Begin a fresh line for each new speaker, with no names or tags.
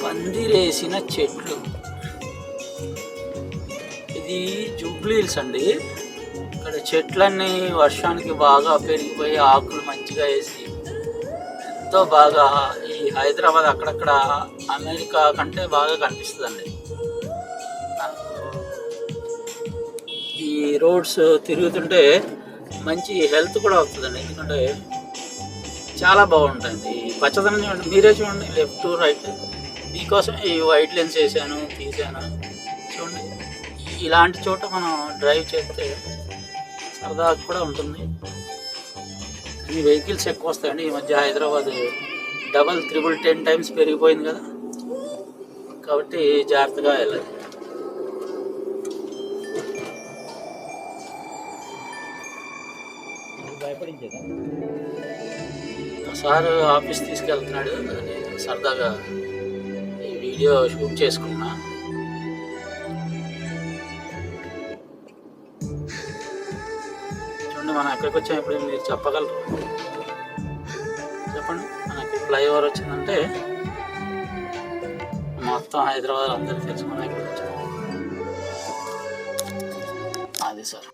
పందిరేసిన చెట్లు. ఇది Jubilee hills అండి. ఇక్కడ చెట్లన్నీ వర్షానికి బాగా పెరిగిపోయి ఆకులు మంచిగా వేసి ఎంతో బాగా, ఈ హైదరాబాద్ అక్కడక్కడ అమెరికా కంటే బాగా కనిపిస్తుందండి. ఈ రోడ్స్ తిరుగుతుంటే మంచి హెల్త్ కూడా అవుతుందండి, ఎందుకంటే చాలా బాగుంటుంది. ఈ పచ్చదనం చూడండి, మీరే చూడండి, లెఫ్ట్ రైట్. దీనికోసం ఈ వైట్ లెన్స్ వేసాను, తీసాను చూడండి. ఇలాంటి చోట మనం డ్రైవ్ చేస్తే సరదాగా కూడా ఉంటుంది. ఈ వెహికల్స్ ఎక్కువ వస్తాయండి. ఈ మధ్య హైదరాబాద్ 10 టైమ్స్ పెరిగిపోయింది కదా, కాబట్టి జాగ్రత్తగా వెళ్ళాలి. భయపడించేదా సార్ ఆఫీస్ తీసుకెళ్తున్నాడు, నేను సరదాగా ఈ వీడియో షూట్ చేసుకున్నా. చూడండి, మనం ఎక్కడికి వచ్చాం ఇప్పుడు మీరు చెప్పగలరు? చెప్పండి. మనకి ఫ్లైఓవర్ వచ్చిందంటే మొత్తం హైదరాబాద్ అందరికీ తెలుసు మనం ఎక్కడికి వచ్చాం. అది సార్.